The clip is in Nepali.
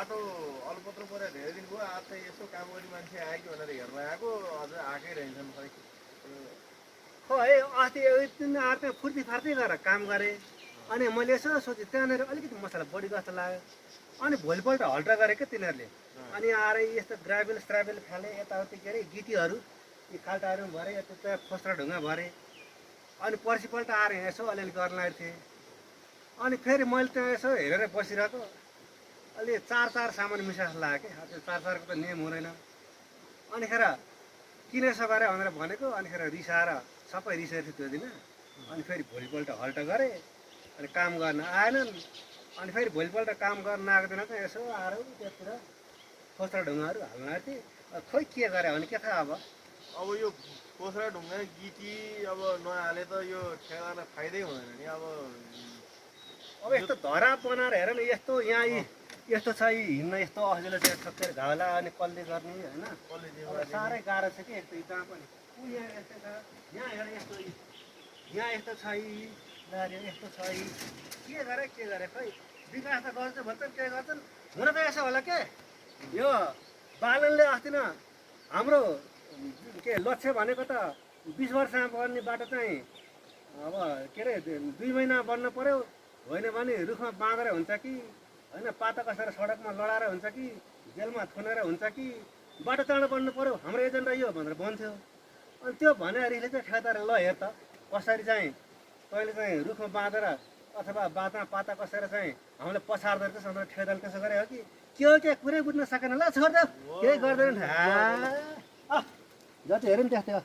बाटो अलपत्र परेर धेरै दिन भयो। आज चाहिँ यसो काम गर्ने मान्छे आयो कि भनेर हेर्न आएको, अझ आएकै रहेछन् खै। खो है अस्ति एकदिन आएर फुर्ती फार्ती गरेर काम गरेँ। अनि मैले यसो सोचेँ त्यहाँनिर अलिकति मसला बढी जस्तो लाग्यो। अनि भोलिपल्ट हल्टा गरेँ क्या तिनीहरूले। अनि आएर यस्तो ग्राभेल स्ट्राभेल फाले यताउति के अरे गिटीहरू यी खाल्टाहरू भरे यता खोस्रा ढुङ्गा भरे। अनि पर्सिपल्ट आएर यसो अलिअलि गर्न लागेको थिएँ। अनि फेरि मैले त्यहाँ यसो हेरेर बसिरहेको अलि चार सामान मिसास लाग्यो क्या। त्यो चारको त नियम हुँदैन। अनिखेर किन यसो गरे भनेर भनेको। अनिखेर रिसाएर सबै रिसेर थियो त्यो दिन। अनि फेरि भोलिपल्ट हल्ट गरेँ। अनि काम गर्न आएनन्। अनि फेरि भोलिपल्ट काम गर्न आएको दिन चाहिँ यसो आएर त्यतिर खोस्रा ढुङ्गाहरू हाल्न आएको थिएँ। खोइ के गरे भने के थाहा अब यो खोस्रा ढुङ्गा गिटी अब नहाले त यो ठेगाना फाइदै हुँदैन नि। अब यस्तो धरा बनाएर हेर न, यस्तो यहाँ यस्तो छ हिँड्न यस्तो अहिलेले चाहिँ ठक्कर घाउला अनि कसले गर्ने होइन। साह्रै गाह्रो छ कि एक त जहाँ पनि यहाँ यस्तो छ, यहाँ हेर यस्तो, यहाँ यस्तो छ यस्तो छ। के गरे खै विकास त गर्छ भन्छन् के गर्छन्। हुन त यसो होला के यो बालनले अस्ति न हाम्रो के लक्ष्य भनेको त 20 वर्षमा बन्ने बाटो चाहिँ अब के अरे 2 महिना बन्न पर्यो। होइन भने रुखमा बाँधेर हुन्छ कि होइन पाता कसेर सडकमा लडाएर हुन्छ कि जेलमा थुनेर हुन्छ कि बाटो चाँडो बन्नु पर्यो हाम्रो एजेन्डा यो भनेर भन्थ्यो। अनि त्यो भने रिसले चाहिँ ठेकेदारले ल हेर त कसरी चाहिँ तैँले चाहिँ रुखमा बाँधेर अथवा बाँधमा पाता कसेर चाहिँ हामीले पछार्दो रहेछ भनेर ठेकेदारले त्यसो गरे हो कि के हो के कुरै बुझ्न सकेन। ल छोड्देऊ केही गर्दैन। जति हेऱ्यो नि त्यस्तै हो।